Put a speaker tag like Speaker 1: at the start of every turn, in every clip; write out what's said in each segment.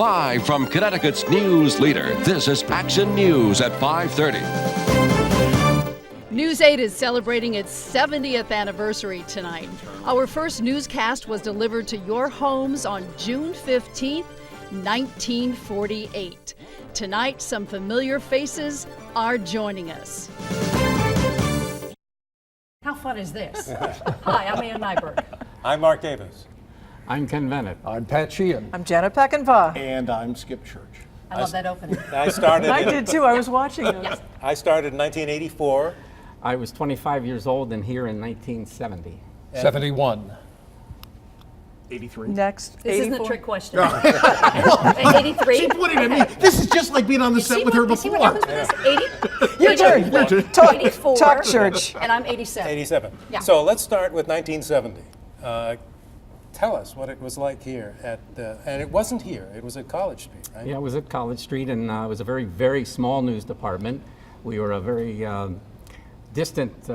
Speaker 1: Live from Connecticut's news leader, this is Action News at 5:30.
Speaker 2: News 8 is celebrating its 70th anniversary tonight. Our first newscast was delivered to your homes on June 15th, 1948. Tonight, some familiar faces are joining us. How fun is this? Hi, I'm Ann Nyberg.
Speaker 3: I'm Mark Davis.
Speaker 4: I'm Ken Bennett.
Speaker 5: I'm Pat Sheehan.
Speaker 6: I'm Janet Peckinpah.
Speaker 5: And I'm Skip Church.
Speaker 2: I love that opening.
Speaker 6: I did too. I was watching it.
Speaker 2: Yeah.
Speaker 3: I started in 1984.
Speaker 4: I was 25 years old and here in 1970.
Speaker 5: 71. 83.
Speaker 6: Next,
Speaker 2: This
Speaker 6: 84.
Speaker 2: isn't a trick question. 83.
Speaker 5: She put it at me. This is just like being on the set with her
Speaker 2: See what
Speaker 5: before.
Speaker 2: happens with this?
Speaker 6: Your turn. Your turn. Talk,
Speaker 2: 84.
Speaker 6: talk, Church.
Speaker 2: And I'm 87.
Speaker 3: 87.
Speaker 2: Yeah.
Speaker 3: So let's start with 1970. Tell us what it was like here at, and it wasn't here, it was at College Street, right?
Speaker 4: Yeah, I was at College Street and it was a very, very small news department. We were a very distant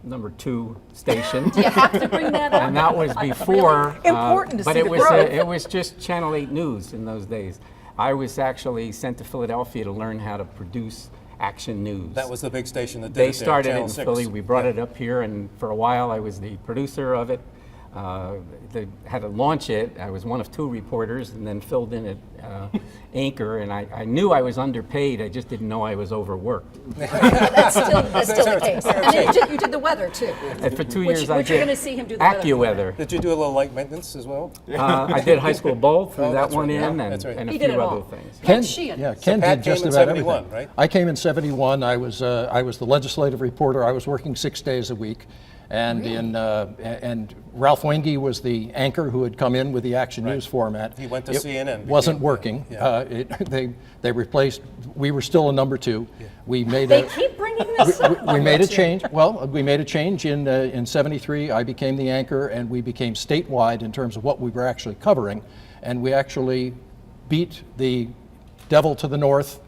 Speaker 4: number 2 station.
Speaker 2: You have to bring that up.
Speaker 4: And that was before.
Speaker 6: Important to
Speaker 4: but
Speaker 6: see
Speaker 4: it
Speaker 6: the
Speaker 4: was
Speaker 6: growth.
Speaker 4: it was just Channel 8 News in those days. I was actually sent to Philadelphia to learn how to produce action news.
Speaker 3: That was the big station that did
Speaker 4: They
Speaker 3: it there,
Speaker 4: started
Speaker 3: Channel
Speaker 4: in
Speaker 3: 6.
Speaker 4: Philly. We brought it up here, and for a while I was the producer of it. They had to launch it. I was one of 2 reporters, and then filled in at anchor. And I knew I was underpaid. I just didn't know I was overworked.
Speaker 2: That's still the case. And then you did the weather, too.
Speaker 4: And for 2
Speaker 2: Which
Speaker 4: years I
Speaker 2: you're
Speaker 4: did
Speaker 2: gonna see him do the weather.
Speaker 4: AccuWeather.
Speaker 3: Did you do a little light maintenance as well?
Speaker 4: I did high school bowl, threw
Speaker 3: Oh,
Speaker 4: that
Speaker 3: that's
Speaker 4: one
Speaker 3: right.
Speaker 4: in,
Speaker 3: Yeah,
Speaker 4: and,
Speaker 3: that's right.
Speaker 4: and a
Speaker 2: He did
Speaker 4: few
Speaker 2: it
Speaker 4: other
Speaker 2: all.
Speaker 4: things.
Speaker 6: Ken
Speaker 2: Sheehan.
Speaker 5: Yeah, Ken
Speaker 3: Pat
Speaker 5: did just
Speaker 3: came in
Speaker 5: about
Speaker 3: 71,
Speaker 5: everything.
Speaker 3: right?
Speaker 5: I came in 71. I was the legislative reporter. I was working 6 days a week. And and Ralph Wenge was the anchor who had come in with the Action News format.
Speaker 3: He went to
Speaker 5: It
Speaker 3: CNN.
Speaker 5: Wasn't
Speaker 3: became-
Speaker 5: working.
Speaker 3: yeah.
Speaker 5: They replaced. We were still a number 2.
Speaker 3: Yeah.
Speaker 5: We made
Speaker 2: They
Speaker 5: a.
Speaker 2: keep bringing this up.
Speaker 5: We made a change. Well, we made a change in '73. I became the anchor, and we became statewide in terms of what we were actually covering, and we actually beat the devil to the north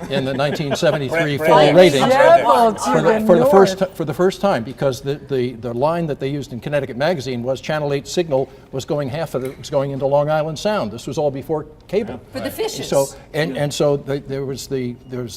Speaker 5: in the 1973
Speaker 3: Brand-
Speaker 5: fall
Speaker 3: brand-
Speaker 5: ratings
Speaker 6: Devil to the north.
Speaker 5: for the first time, because the line that they used in Connecticut Magazine was Channel 8 signal was going half of it was going into Long Island Sound. This was all before cable.
Speaker 2: For the fishes.
Speaker 5: So there was the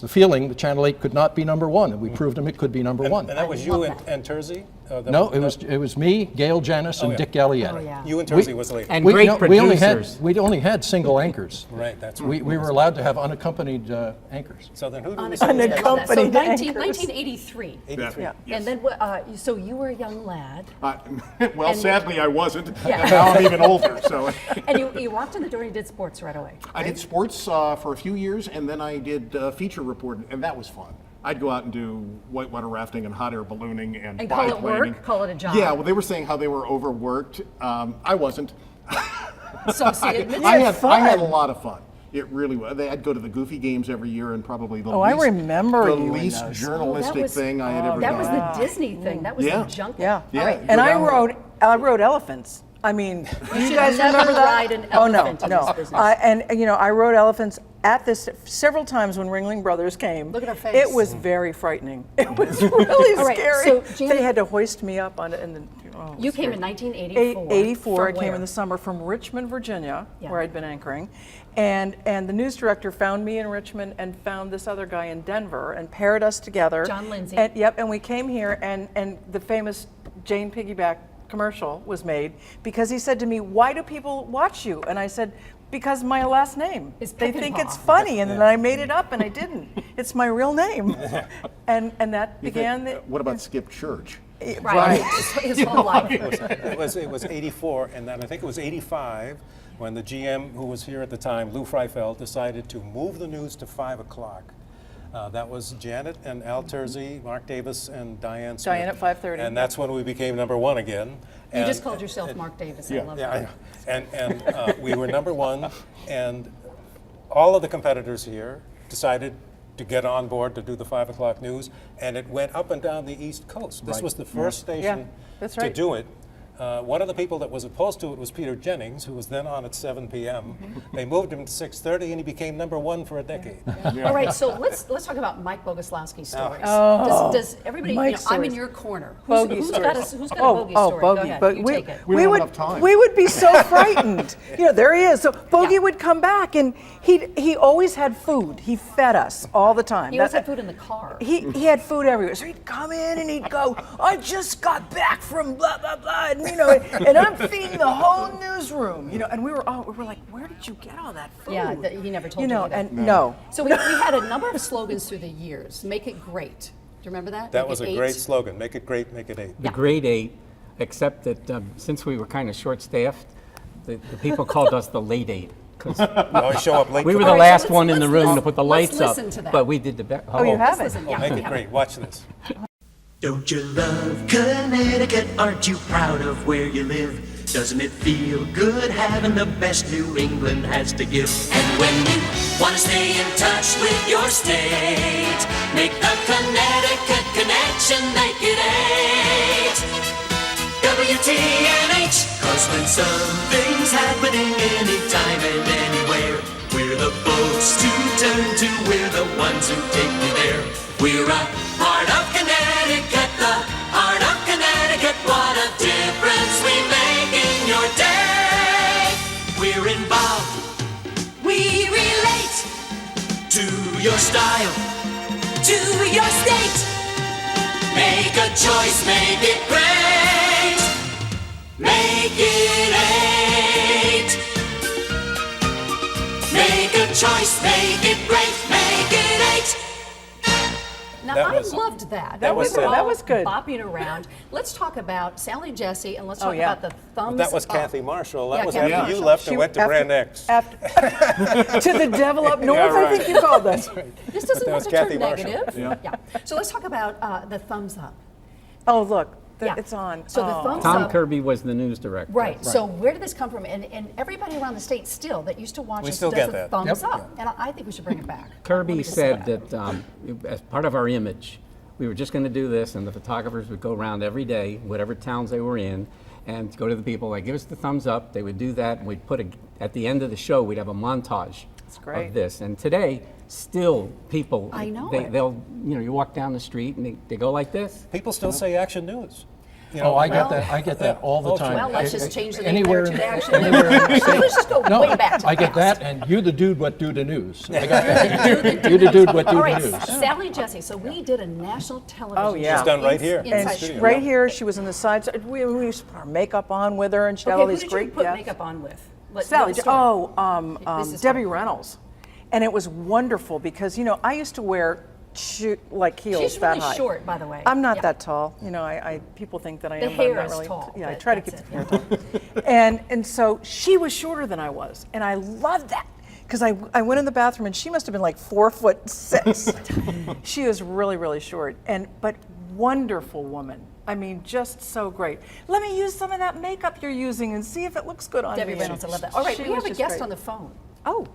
Speaker 5: feeling that Channel 8 could not be number 1, and we proved them it could be number 1.
Speaker 3: And that was you and Terzi?
Speaker 5: No, it was me, Gail Janis, and
Speaker 3: yeah.
Speaker 5: Dick Gallietta.
Speaker 2: Oh, yeah.
Speaker 3: You and Terzi was later.
Speaker 4: And great producers.
Speaker 5: We only had single anchors.
Speaker 3: Right, that's
Speaker 5: We
Speaker 3: right.
Speaker 5: were allowed to have unaccompanied anchors.
Speaker 3: So then who do we
Speaker 2: So
Speaker 6: Unaccompanied
Speaker 2: 1983.
Speaker 3: 83.
Speaker 6: Yeah.
Speaker 2: And then, so you were a young lad,
Speaker 7: Well,
Speaker 2: And-
Speaker 7: sadly, I wasn't.
Speaker 2: Yeah.
Speaker 7: And now I'm even older. So
Speaker 2: and you walked in the door and you did sports right away.
Speaker 7: I did sports for a few years, and then I did feature reporting, and that was fun. I'd go out and do whitewater rafting and hot air ballooning and
Speaker 2: And call it
Speaker 7: biplaning.
Speaker 2: work? Call it a job?
Speaker 7: Yeah, well, they were saying how they were overworked. I wasn't.
Speaker 2: So see, admit
Speaker 7: I
Speaker 2: it.
Speaker 7: had a lot of fun. It really was. I'd go to the Goofy Games every year, and probably the
Speaker 6: I
Speaker 7: least,
Speaker 6: remember
Speaker 7: the
Speaker 6: you in
Speaker 7: least
Speaker 6: those.
Speaker 7: journalistic thing I had ever
Speaker 2: That
Speaker 7: done.
Speaker 2: was the Disney thing. That was
Speaker 7: Yeah.
Speaker 2: the junket.
Speaker 6: Yeah.
Speaker 7: Yeah.
Speaker 2: All right.
Speaker 6: And I
Speaker 7: Go down
Speaker 6: rode elephants. I mean, do you
Speaker 2: should
Speaker 6: guys
Speaker 2: never
Speaker 6: remember that?
Speaker 2: ride an
Speaker 6: Oh no,
Speaker 2: elephant in
Speaker 6: no.
Speaker 2: this business.
Speaker 6: And you know, I rode elephants at this several times when Ringling Brothers came.
Speaker 2: Look at her face.
Speaker 6: It was very frightening. It was really
Speaker 2: All right,
Speaker 6: scary.
Speaker 2: so, Janet-
Speaker 6: they had to hoist me up on it, and then oh, it was
Speaker 2: You came
Speaker 6: scary.
Speaker 2: in 1984.
Speaker 6: 84. I
Speaker 2: From
Speaker 6: came
Speaker 2: where?
Speaker 6: in the summer from Richmond, Virginia,
Speaker 2: Yeah.
Speaker 6: where I'd been anchoring, and the news director found me in Richmond and found this other guy in Denver and paired us together.
Speaker 2: John Lindsay.
Speaker 6: And, yep, and we came here, and the famous Jane Piggyback commercial was made because he said to me, "Why do people watch you?" And I said, "Because my last name.
Speaker 2: Is
Speaker 6: They think
Speaker 2: Peckinpah.
Speaker 6: it's funny," and then I made it up, and I didn't. It's my real name, and that
Speaker 7: You think,
Speaker 6: began the.
Speaker 7: what about Skip Church?
Speaker 2: Right. His whole life.
Speaker 3: It was 84, and then I think it was 85 when the GM who was here at the time, Lou Freifeld, decided to move the news to 5 o'clock. That was Janet and Al Terzi, Mark Davis, and Diane Smith.
Speaker 6: Diane at 5:30.
Speaker 3: And that's when we became number 1 again.
Speaker 2: You
Speaker 3: And-
Speaker 2: just called yourself Mark Davis. I love
Speaker 3: Yeah, I
Speaker 2: that.
Speaker 3: know. And we were number 1, and all of the competitors here decided to get on board to do the 5 o'clock news, and it went up and down the East Coast. This
Speaker 5: Right.
Speaker 3: was the first station
Speaker 6: that's
Speaker 3: to
Speaker 6: right.
Speaker 3: do it. One of the people that was opposed to it was Peter Jennings, who was then on at 7 p.m. They moved him to 6:30, and he became #1 for a decade.
Speaker 2: All right, so let's talk about Mike Boguslawski's stories.
Speaker 6: Oh,
Speaker 2: does everybody?
Speaker 6: Mike's
Speaker 2: I'm in
Speaker 6: stories.
Speaker 2: your corner.
Speaker 6: Bogey
Speaker 2: Who's
Speaker 6: stories.
Speaker 2: got a bogey story? Go ahead, you take it.
Speaker 7: We don't have enough time.
Speaker 6: We would be so frightened. There he is. So Bogey would come back, and he always had food. He fed us all the time.
Speaker 2: He always had food in the car.
Speaker 6: He had food everywhere. So he'd come in and he'd go, I just got back from blah, blah, blah, and I'm feeding the whole newsroom, and we were like, where did you get all that food?
Speaker 2: Yeah, he never told you either.
Speaker 6: And no.
Speaker 2: So we had a number of slogans through the years. Make it great. Do you remember that?
Speaker 3: That
Speaker 2: Make
Speaker 3: was
Speaker 2: it
Speaker 3: a
Speaker 2: eight.
Speaker 3: great slogan. Make it great, make it 8.
Speaker 4: The grade 8, except that since we were kind of short-staffed, the people called us the late 8. Because
Speaker 3: Always show up late.
Speaker 4: we
Speaker 3: for
Speaker 4: were
Speaker 3: the
Speaker 4: the
Speaker 2: All right,
Speaker 4: last
Speaker 2: so
Speaker 4: one in the
Speaker 2: let's
Speaker 4: room
Speaker 2: listen-
Speaker 4: to put the
Speaker 2: let's
Speaker 4: lights up.
Speaker 2: listen to that.
Speaker 4: But we did the best.
Speaker 6: Oh, you have it?
Speaker 2: Listen,
Speaker 3: Oh, make it great. Watch this.
Speaker 8: Don't you love Connecticut? Aren't you proud of where you live? Doesn't it feel good having the best New England has to give? And when you want to stay in touch with your state, make the Connecticut connection, make it 8. WTNH, 'cause when something's happening anytime and anywhere, we're the folks to turn to, we're the ones who take you there. We're a part of Connecticut, the heart of Connecticut. What a difference we make in your day. We're involved, we relate to your style, to your state. Make a choice, make it great. Make it 8. Make a choice, make it great, make it 8.
Speaker 2: Now,
Speaker 3: That
Speaker 2: I
Speaker 3: was-
Speaker 2: loved that.
Speaker 3: that
Speaker 2: We
Speaker 3: was
Speaker 2: were
Speaker 3: it.
Speaker 2: all
Speaker 6: That was good.
Speaker 2: bopping around. Let's talk about Sally Jesse, and let's talk
Speaker 6: yeah.
Speaker 2: about the thumbs
Speaker 3: That was
Speaker 2: up.
Speaker 3: Kathy Marshall. That
Speaker 2: Yeah,
Speaker 3: was
Speaker 2: Kathy
Speaker 3: after you
Speaker 2: Marshall.
Speaker 3: left and went to Brand X.
Speaker 6: To the devil up north, I think you called us.
Speaker 2: This doesn't
Speaker 3: That
Speaker 2: have
Speaker 3: was
Speaker 2: to turn
Speaker 3: Kathy Marshall.
Speaker 2: negative. Yeah. So let's talk about the thumbs up.
Speaker 6: Oh, look,
Speaker 2: Yeah.
Speaker 6: it's on.
Speaker 2: So the
Speaker 6: Oh.
Speaker 2: thumbs
Speaker 4: Tom
Speaker 2: up.
Speaker 4: Kirby was the news director.
Speaker 2: Right. So where did this come from? And everybody around the state still that used to watch
Speaker 3: We
Speaker 2: us
Speaker 3: still
Speaker 2: does
Speaker 3: get
Speaker 2: the
Speaker 3: that.
Speaker 2: thumbs
Speaker 5: Yep.
Speaker 2: up. And I think we should bring it back. Let
Speaker 4: Kirby
Speaker 2: me just
Speaker 4: said
Speaker 2: say
Speaker 4: that as part of our image, we were just going to do this, and the photographers would go around every day, whatever towns they were in, and go to the people, like, give us the thumbs up. They would do that, and we'd put at the end of the show, we'd have a montage
Speaker 6: great.
Speaker 4: of this. And today, still, people,
Speaker 2: I know it.
Speaker 4: they'll, you walk down the street, and they go like this.
Speaker 3: People still say Action News. You
Speaker 5: Oh, I
Speaker 3: know,
Speaker 5: get that. I get that all the
Speaker 3: Oh,
Speaker 5: time.
Speaker 2: Well, let's just change the name
Speaker 5: Anywhere
Speaker 2: there to
Speaker 5: in-
Speaker 2: the Action
Speaker 5: anywhere in the
Speaker 2: News.
Speaker 5: state.
Speaker 2: Let's just go
Speaker 5: No,
Speaker 2: way back to
Speaker 5: I get
Speaker 2: past.
Speaker 5: that, and you the dude what do the news. I got that. You the dude what do
Speaker 2: All
Speaker 5: the
Speaker 2: right,
Speaker 5: news.
Speaker 2: Sally Jesse. So we did a national television
Speaker 6: Oh, yeah.
Speaker 2: show
Speaker 3: It's done right here.
Speaker 2: inside
Speaker 6: And
Speaker 3: studio.
Speaker 6: right here, she was in the sides. We used to put our makeup on with her, and she had all
Speaker 2: Okay, who
Speaker 6: these
Speaker 2: did
Speaker 6: great
Speaker 2: you put
Speaker 6: guests.
Speaker 2: makeup on with?
Speaker 6: Sally,
Speaker 2: What story? This is
Speaker 6: Debbie
Speaker 2: fun.
Speaker 6: Reynolds. And it was wonderful because, I used to wear heels
Speaker 2: She's
Speaker 6: that
Speaker 2: really
Speaker 6: high.
Speaker 2: short, by the way.
Speaker 6: I'm not
Speaker 2: Yeah.
Speaker 6: that tall. I people think that I
Speaker 2: The
Speaker 6: am, but I'm
Speaker 2: hair
Speaker 6: not
Speaker 2: is
Speaker 6: really.
Speaker 2: tall,
Speaker 6: Yeah, I
Speaker 2: but
Speaker 6: try to
Speaker 2: that's
Speaker 6: keep the
Speaker 2: it,
Speaker 6: hair tall. And so she was shorter than I was, and I loved that. Because I went in the bathroom and she must have been like 4'6". She was really, really short, but wonderful woman. I mean, just so great. Let me use some of that makeup you're using and see if it looks good on
Speaker 2: Debbie
Speaker 6: me.
Speaker 2: Reynolds, I love that. All right,
Speaker 6: She
Speaker 2: we
Speaker 6: was
Speaker 2: have a
Speaker 6: just
Speaker 2: guest
Speaker 6: great.
Speaker 2: on the phone.
Speaker 6: Oh.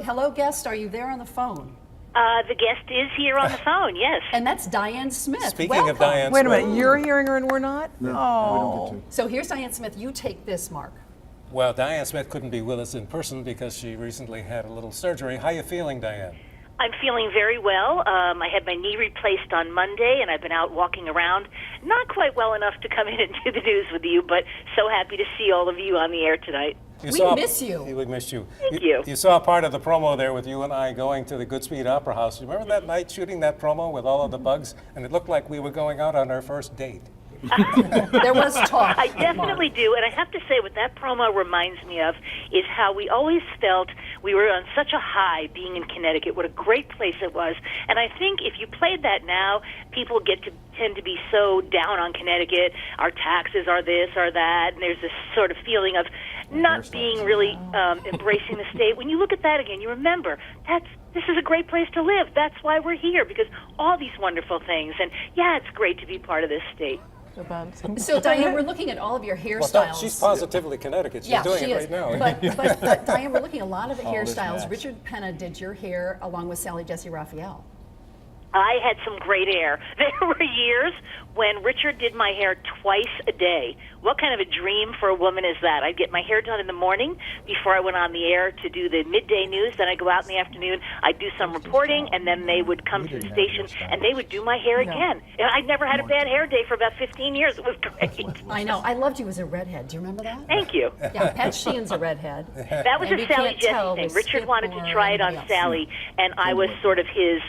Speaker 2: Hello, guest. Are you there on the phone?
Speaker 9: The guest is here on the phone, yes.
Speaker 2: And that's Diane Smith.
Speaker 3: Speaking
Speaker 2: Welcome.
Speaker 3: of Diane
Speaker 6: Wait a
Speaker 3: Smith.
Speaker 6: minute, you're hearing her and we're not?
Speaker 7: No,
Speaker 6: Oh.
Speaker 7: we don't get to.
Speaker 2: So here's Diane Smith. You take this, Mark.
Speaker 3: Well, Diane Smith couldn't be with us in person because she recently had a little surgery. How you feeling, Diane?
Speaker 9: I'm feeling very well. I had my knee replaced on Monday, and I've been out walking around. Not quite well enough to come in and do the news with you, but so happy to see all of you on the air tonight.
Speaker 3: We
Speaker 2: miss you.
Speaker 3: We missed you.
Speaker 9: Thank you.
Speaker 3: You saw part of the promo there with you and I going to the Goodspeed Opera House. You remember that night shooting that promo with all of the bugs? And it looked like we were going out on our first date.
Speaker 2: There was talk.
Speaker 9: I definitely do, and I have to say what that promo reminds me of is how we always felt we were on such a high being in Connecticut, what a great place it was. And I think if you played that now, people tend to be so down on Connecticut, our taxes are this or that, and there's this sort of feeling of not being really embracing the state. When you look at that again, you remember this is a great place to live. That's why we're here, because all these wonderful things. And yeah, it's great to be part of this state.
Speaker 2: So, Diane, we're looking at all of your
Speaker 3: Well,
Speaker 2: hairstyles.
Speaker 3: she's positively Connecticut. She's
Speaker 2: Yeah,
Speaker 3: doing
Speaker 2: she
Speaker 3: it
Speaker 2: is.
Speaker 3: right now.
Speaker 2: But Diane, we're looking at a lot of the
Speaker 3: Oh, this
Speaker 2: hairstyles.
Speaker 3: Max.
Speaker 2: Richard Penna did your hair along with Sally Jesse Raphael.
Speaker 9: I had some great hair. There were years when Richard did my hair twice a day. What kind of a dream for a woman is that? I'd get my hair done in the morning before I went on the air to do the midday news. Then I'd go out in the afternoon. I'd do some reporting, and then they would come to the station, and they would do my hair again. And I'd never had a bad hair day for about 15 years. It was great.
Speaker 2: I know. I loved you as a redhead. Do you remember that?
Speaker 9: Thank you.
Speaker 2: Yeah, Pat Sheehan's a redhead.
Speaker 9: That was
Speaker 2: And
Speaker 9: a
Speaker 2: you
Speaker 9: Sally
Speaker 2: can't tell
Speaker 9: Jesse thing.
Speaker 2: with
Speaker 9: Richard wanted to
Speaker 2: Skip
Speaker 9: try it
Speaker 2: or
Speaker 9: on
Speaker 2: anybody else.
Speaker 9: Sally, and I was sort of his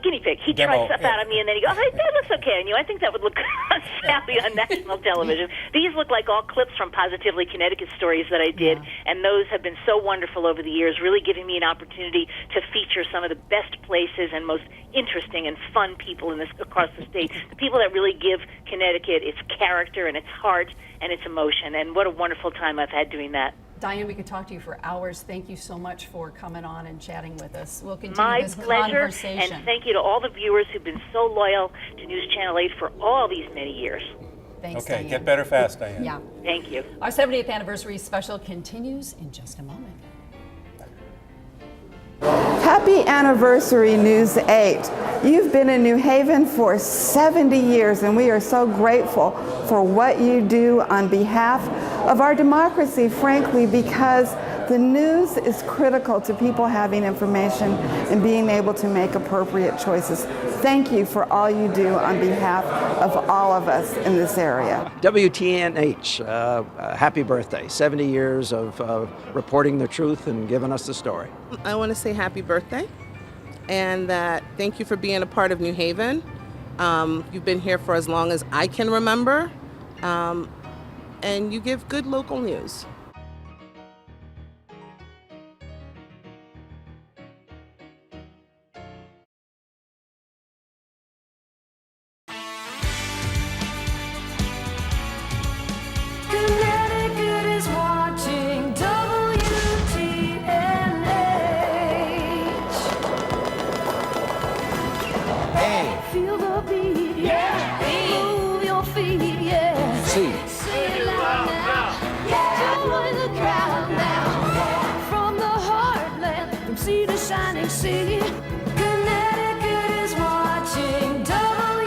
Speaker 9: guinea pig. He tried stuff out on me, and then he goes, "Hey, that looks okay on you. I think that would look good on Sally on national television." These look like all clips from Positively Connecticut stories that I did, and those have been so wonderful over the years, really giving me an opportunity to feature some of the best places and most interesting and fun people in this across the state, the people that really give Connecticut its character and its heart and its emotion. And what a wonderful time I've had doing that.
Speaker 2: Diane, we could talk to you for hours. Thank you so much for coming on and chatting with us. We'll continue
Speaker 9: My
Speaker 2: this
Speaker 9: pleasure,
Speaker 2: conversation.
Speaker 9: and thank you to all the viewers who've been so loyal to News Channel 8 for all these many years.
Speaker 2: Thanks,
Speaker 3: Okay,
Speaker 2: Diane.
Speaker 3: get better fast, Diane.
Speaker 2: Yeah.
Speaker 9: Thank you.
Speaker 2: Our 70th anniversary special continues in just a moment.
Speaker 10: Happy anniversary, News 8. You've been in New Haven for 70 years, and we are so grateful for what you do on behalf of our democracy, frankly, because the news is critical to people having information and being able to make appropriate choices. Thank you for all you do on behalf of all of us in this area.
Speaker 11: WTNH, happy birthday. 70 years of reporting the truth and giving us the story.
Speaker 12: I want to say happy birthday, and that thank you for being a part of New Haven. You've been here for as long as I can remember, and you give good local news.
Speaker 8: Connecticut is watching WTNH. Hey, feel the beat, yeah. Move your feet, yeah.
Speaker 1: See.
Speaker 8: Sing it loud now, yeah. Join the crowd now. From the heartland, from sea to shining sea, Connecticut is watching WTNH.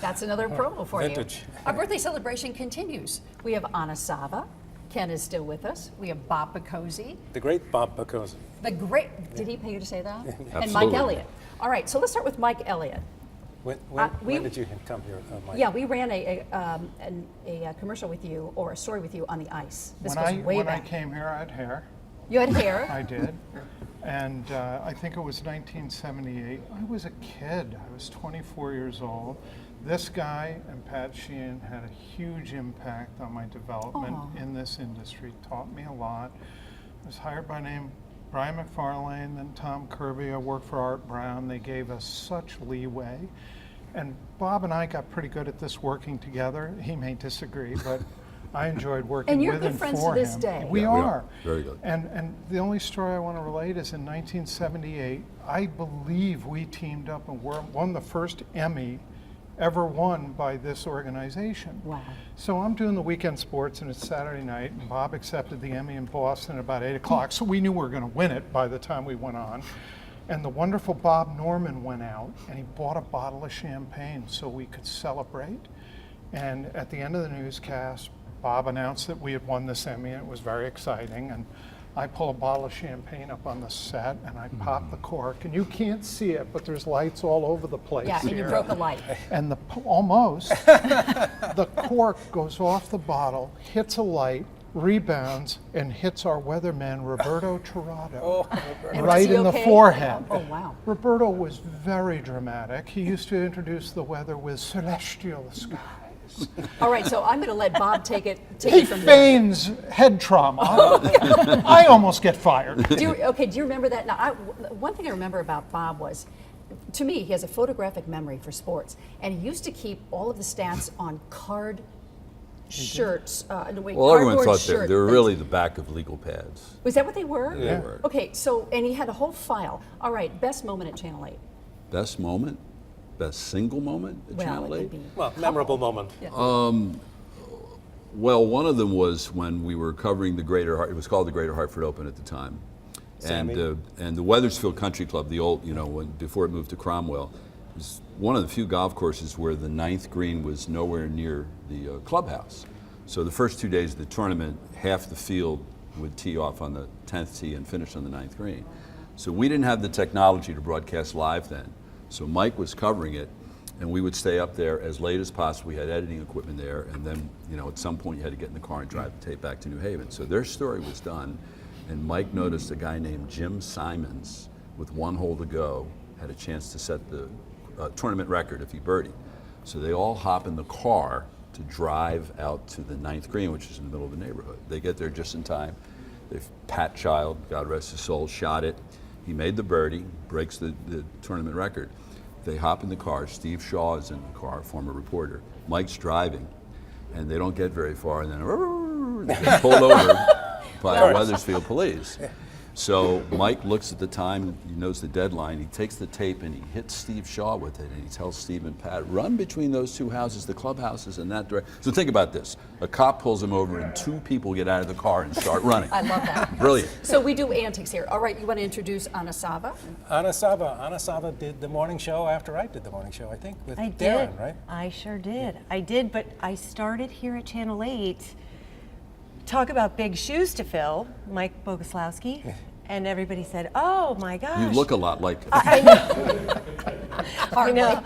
Speaker 2: That's another promo for
Speaker 3: Vintage.
Speaker 2: you. Our birthday celebration continues. We have Anna Sava. Ken is still with us. We have Bob Picozzi.
Speaker 3: The great Bob Picozzi.
Speaker 2: The great, did he pay you to say that? And Mike
Speaker 1: Absolutely.
Speaker 2: Elliott. All right, so let's start with Mike Elliott.
Speaker 3: When did you come here, Mike?
Speaker 2: Yeah, we ran a commercial with you, or a story with you on the ice. This goes way
Speaker 13: When I
Speaker 2: back.
Speaker 13: came here, I had hair.
Speaker 2: You had hair.
Speaker 13: I did. And I think it was 1978. I was a kid. I was 24 years old. This guy and Pat Sheehan had a huge impact on my development in this industry, taught me a lot. I was hired by name Brian McFarlane, then Tom Kirby. I worked for Art Brown. They gave us such leeway. And Bob and I got pretty good at this working together. He may disagree, but I enjoyed working
Speaker 2: And you're
Speaker 13: with
Speaker 2: good
Speaker 13: and
Speaker 2: friends
Speaker 13: for
Speaker 2: to this
Speaker 13: him.
Speaker 2: day.
Speaker 13: We
Speaker 1: Yeah, we
Speaker 13: are.
Speaker 1: are. Very good.
Speaker 13: And the only story I want to relate is in 1978, I believe we teamed up and won the first Emmy ever won by this organization.
Speaker 2: Wow.
Speaker 13: So I'm doing the weekend sports, and it's Saturday night, and Bob accepted the Emmy in Boston at about 8 o'clock, so we knew we were going to win it by the time we went on. And the wonderful Bob Norman went out, and he bought a bottle of champagne so we could celebrate. And at the end of the newscast, Bob announced that we had won this Emmy, and it was very exciting. And I pull a bottle of champagne up on the set, and I pop the cork, and you can't see it, but there's lights all over the place.
Speaker 2: Yeah, and you
Speaker 13: here.
Speaker 2: broke a light.
Speaker 13: And almost, the cork goes off the bottle, hits a light, rebounds, and hits our weatherman, Roberto Tirado,
Speaker 2: And was
Speaker 13: right
Speaker 2: he
Speaker 13: in the
Speaker 2: okay?
Speaker 13: forehead.
Speaker 2: Oh, wow.
Speaker 13: Roberto was very dramatic. He used to introduce the weather with celestial skies.
Speaker 2: All right, so I'm going to let Bob take it
Speaker 13: He
Speaker 2: from there.
Speaker 13: feigns head trauma. I almost get fired.
Speaker 2: Do you remember that? Now, one thing I remember about Bob was, to me, he has a photographic memory for sports, and he used to keep all of the stats on card shirts.
Speaker 14: Well, everyone
Speaker 2: cardboard
Speaker 14: thought
Speaker 2: shirt
Speaker 14: they were
Speaker 2: things.
Speaker 14: really the back of legal pads.
Speaker 2: Was that what they were?
Speaker 14: They were.
Speaker 2: Okay, so, and he had a whole file. All right, best moment at Channel 8.
Speaker 14: Best moment? Best single moment at Channel 8?
Speaker 3: Well, memorable moment.
Speaker 2: Yeah.
Speaker 14: Well, one of them was when we were covering the Greater Hart, it was called the Greater Hartford Open at the time.
Speaker 3: Sammy.
Speaker 14: And the Weathersfield Country Club, the old, before it moved to Cromwell, was one of the few golf courses where the 9th green was nowhere near the clubhouse. So the first 2 days of the tournament, half the field would tee off on the 10th tee and finish on the 9th green. So we didn't have the technology to broadcast live then. So Mike was covering it, and we would stay up there as late as possible. We had editing equipment there, and then, at some point you had to get in the car and drive the tape back to New Haven. So their story was done, and Mike noticed a guy named Jim Simons, with 1 hole to go, had a chance to set the tournament record if he birdied. So they all hop in the car to drive out to the 9th green, which is in the middle of the neighborhood. They get there just in time. Pat Child, God rest his soul, shot it. He made the birdie, breaks the tournament record. They hop in the car. Steve Shaw is in the car, former reporter. Mike's driving, and they don't get very far, and then they get pulled over by the Weathersfield police. So Mike looks at the time, he knows the deadline, he takes the tape and he hits Steve Shaw with it, and he tells Steve and Pat, run between those 2 houses, the clubhouse is in that direction. So think about this, a cop pulls him over and 2 people get out of the car and start running.
Speaker 2: I love that.
Speaker 14: Brilliant.
Speaker 2: So we do antics here. All right, you want to introduce Anna Sava?
Speaker 3: Anna Sava did the morning show after I did the morning show, I think, with
Speaker 15: I
Speaker 3: Darren,
Speaker 15: did.
Speaker 3: right?
Speaker 15: I sure did. I did, but I started here at Channel 8. Talk about big shoes to fill, Mike Boguslawski. And everybody said, oh my gosh.
Speaker 14: You look a lot like him.
Speaker 15: I know. I know.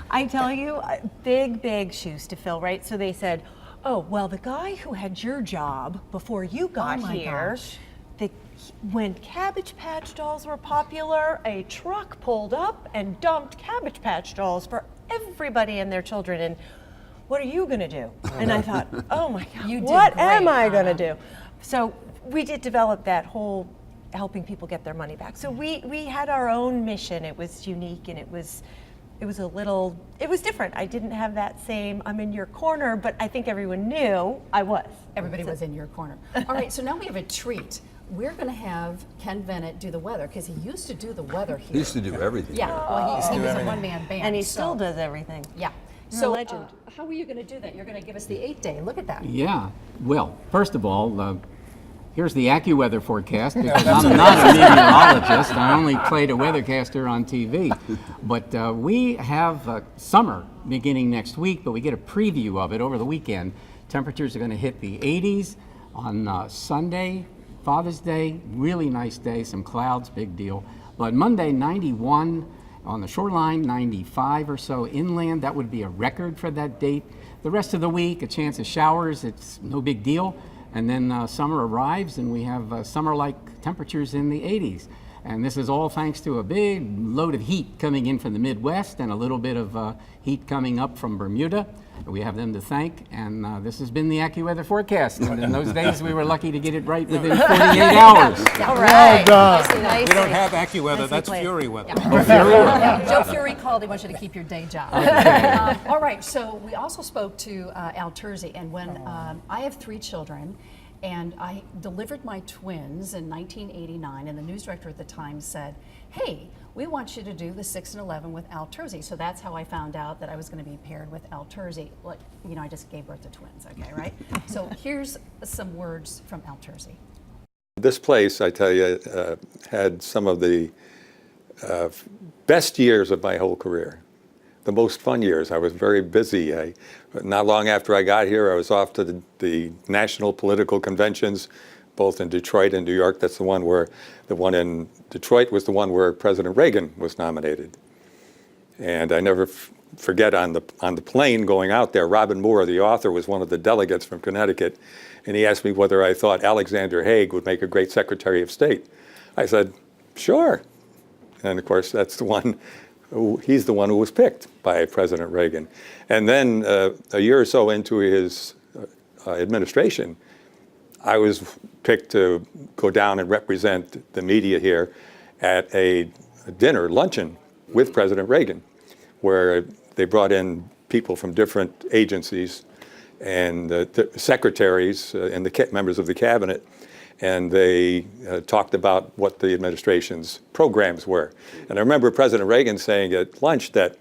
Speaker 15: I tell you, big shoes to fill, right? So they said, oh, well, the guy who had your job before you got here, when Cabbage Patch dolls were popular, a truck pulled up and dumped Cabbage Patch dolls for everybody and their children. And what are you going to do? And I thought, oh my God, what am I going to do? So we did develop that whole helping people get their money back. So we had our own mission. It was unique, and it was different. I didn't have that same, I'm in your corner, but I think everyone knew I was.
Speaker 2: Everybody was in your corner. All right, so now we have a treat. We're going to have Ken Bennett do the weather, because he used to do the weather here.
Speaker 14: He used to do everything.
Speaker 2: Yeah, well, he was a one-man band.
Speaker 15: And he still does everything.
Speaker 2: Yeah.
Speaker 15: You're
Speaker 2: So
Speaker 15: a legend.
Speaker 2: how are you going to do that? You're going to give us the 8-day. Look at that.
Speaker 4: Yeah. Well, first of all, here's the AccuWeather forecast, because I'm not a meteorologist. I only played a weathercaster on TV. But we have summer beginning next week, but we get a preview of it over the weekend. Temperatures are going to hit the 80s on Sunday, Father's Day, really nice day, some clouds, big deal. But Monday, 91 on the shoreline, 95 or so inland. That would be a record for that date. The rest of the week, a chance of showers, it's no big deal. And then summer arrives, and we have summer-like temperatures in the 80s. And this is all thanks to a big load of heat coming in from the Midwest and a little bit of heat coming up from Bermuda. We have them to thank, and this has been the AccuWeather forecast. And in those days, we were lucky to get it right within 48 hours.
Speaker 2: All right.
Speaker 3: We don't have AccuWeather, that's Fury weather.
Speaker 2: Joe Fury called. He wants you to keep your day job. All right. So we also spoke to Al Terzi, and when I have 3 children, and I delivered my twins in 1989, and the news director at the time said, "Hey, we want you to do the 6 and 11 with Al Terzi." So that's how I found out that I was going to be paired with Al Terzi. Like, I just gave birth to twins. Okay, right? So here's some words from Al Terzi.
Speaker 16: This place, I tell you, had some of the best years of my whole career. The most fun years. I was very busy. Not long after I got here, I was off to the national political conventions, both in Detroit and New York. That's the one in Detroit was the one where President Reagan was nominated. And I never forget on the plane going out there, Robin Moore, the author, was one of the delegates from Connecticut, and he asked me whether I thought Alexander Haig would make a great Secretary of State. I said, sure. And of course, that's the one. He's the one who was picked by President Reagan. And then a year or so into his administration, I was picked to go down and represent the media here at a luncheon with President Reagan, where they brought in people from different agencies and the secretaries and the members of the cabinet, and they talked about what the administration's programs were. And I remember President Reagan saying at lunch that,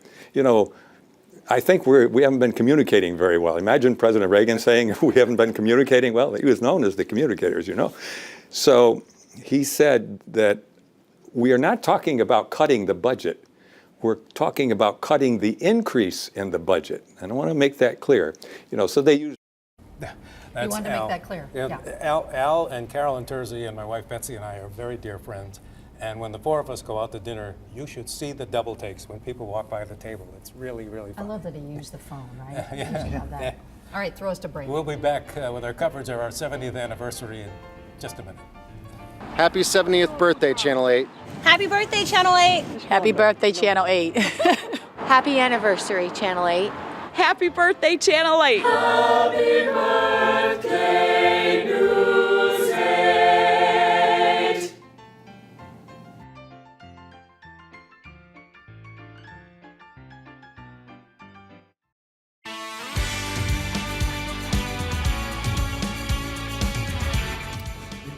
Speaker 16: I think we haven't been communicating very well. Imagine President Reagan saying we haven't been communicating well. He was known as the communicators, So he said that we are not talking about cutting the budget. We're talking about cutting the increase in the budget. And I want to make that clear. So they use.
Speaker 2: You wanted to make that clear.
Speaker 3: Yeah. Al and Carolyn Tersey and my wife Betsy and I are very dear friends. And when the four of us go out to dinner, you should see the double takes when people walk by the table. It's really, really fun.
Speaker 2: I love that he used the phone, right?
Speaker 3: Yeah.
Speaker 2: You should have that. All right, throw us to break.
Speaker 3: We'll be back with our coverage of our 70th anniversary in just a minute.
Speaker 17: Happy 70th birthday, Channel 8.
Speaker 15: Happy birthday, Channel 8.
Speaker 18: Happy birthday, Channel 8.
Speaker 19: Happy anniversary, Channel 8.
Speaker 18: Happy birthday, Channel 8.
Speaker 8: Happy birthday, News 8.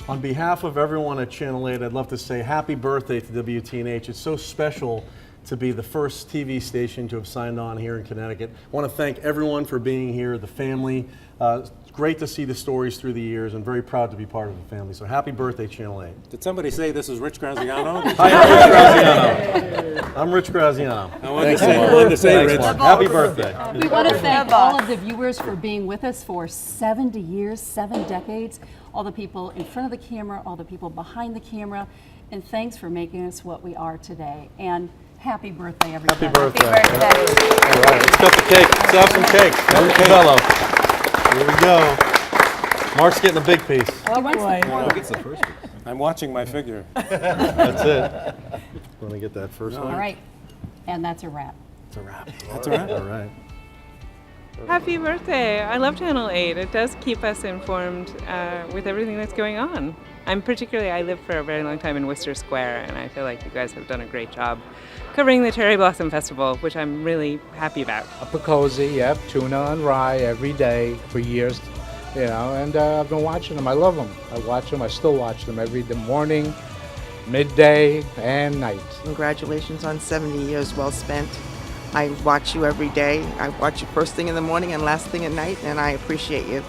Speaker 20: On behalf of everyone at Channel 8, I'd love to say happy birthday to WTNH. It's so special to be the first TV station to have signed on here in Connecticut. I want to thank everyone for being here, the family. It's great to see the stories through the years, and very proud to be part of the family. So happy birthday, Channel 8.
Speaker 3: Did somebody say this is Rich Graziano?
Speaker 20: Hi, I'm Rich Graziano. I'm Rich Graziano.
Speaker 3: I wanted to say Rich.
Speaker 20: Happy birthday.
Speaker 2: We want to thank all of the viewers for being with us for 70 years, 7 decades. All the people in front of the camera, all the people behind the camera, and thanks for making us what we are today. And happy birthday, everybody.
Speaker 20: Happy birthday.
Speaker 19: Happy birthday.
Speaker 20: All right, let's cut the cake. Let's have some cake. Bello. Here we go. Mark's getting a big piece.
Speaker 2: Oh, boy.
Speaker 14: Who gets the first piece?
Speaker 3: I'm watching my figure.
Speaker 20: That's it. Want to get that first one?
Speaker 2: All right, and that's a wrap.
Speaker 3: It's a wrap. That's a wrap.
Speaker 20: All right.
Speaker 21: Happy birthday. I love Channel 8. It does keep us informed with everything that's going on. I lived for a very long time in Worcester Square, and I feel like you guys have done a great job covering the Cherry Blossom Festival, which I'm really happy about.
Speaker 22: Picosi, yep, tuna and rye every day for years, and I've been watching them. I love them. I watch them. I still watch them every morning, midday, and night.
Speaker 23: Congratulations on 70 years well spent. I watch you every day. I watch you first thing in the morning and last thing at night, and I appreciate you.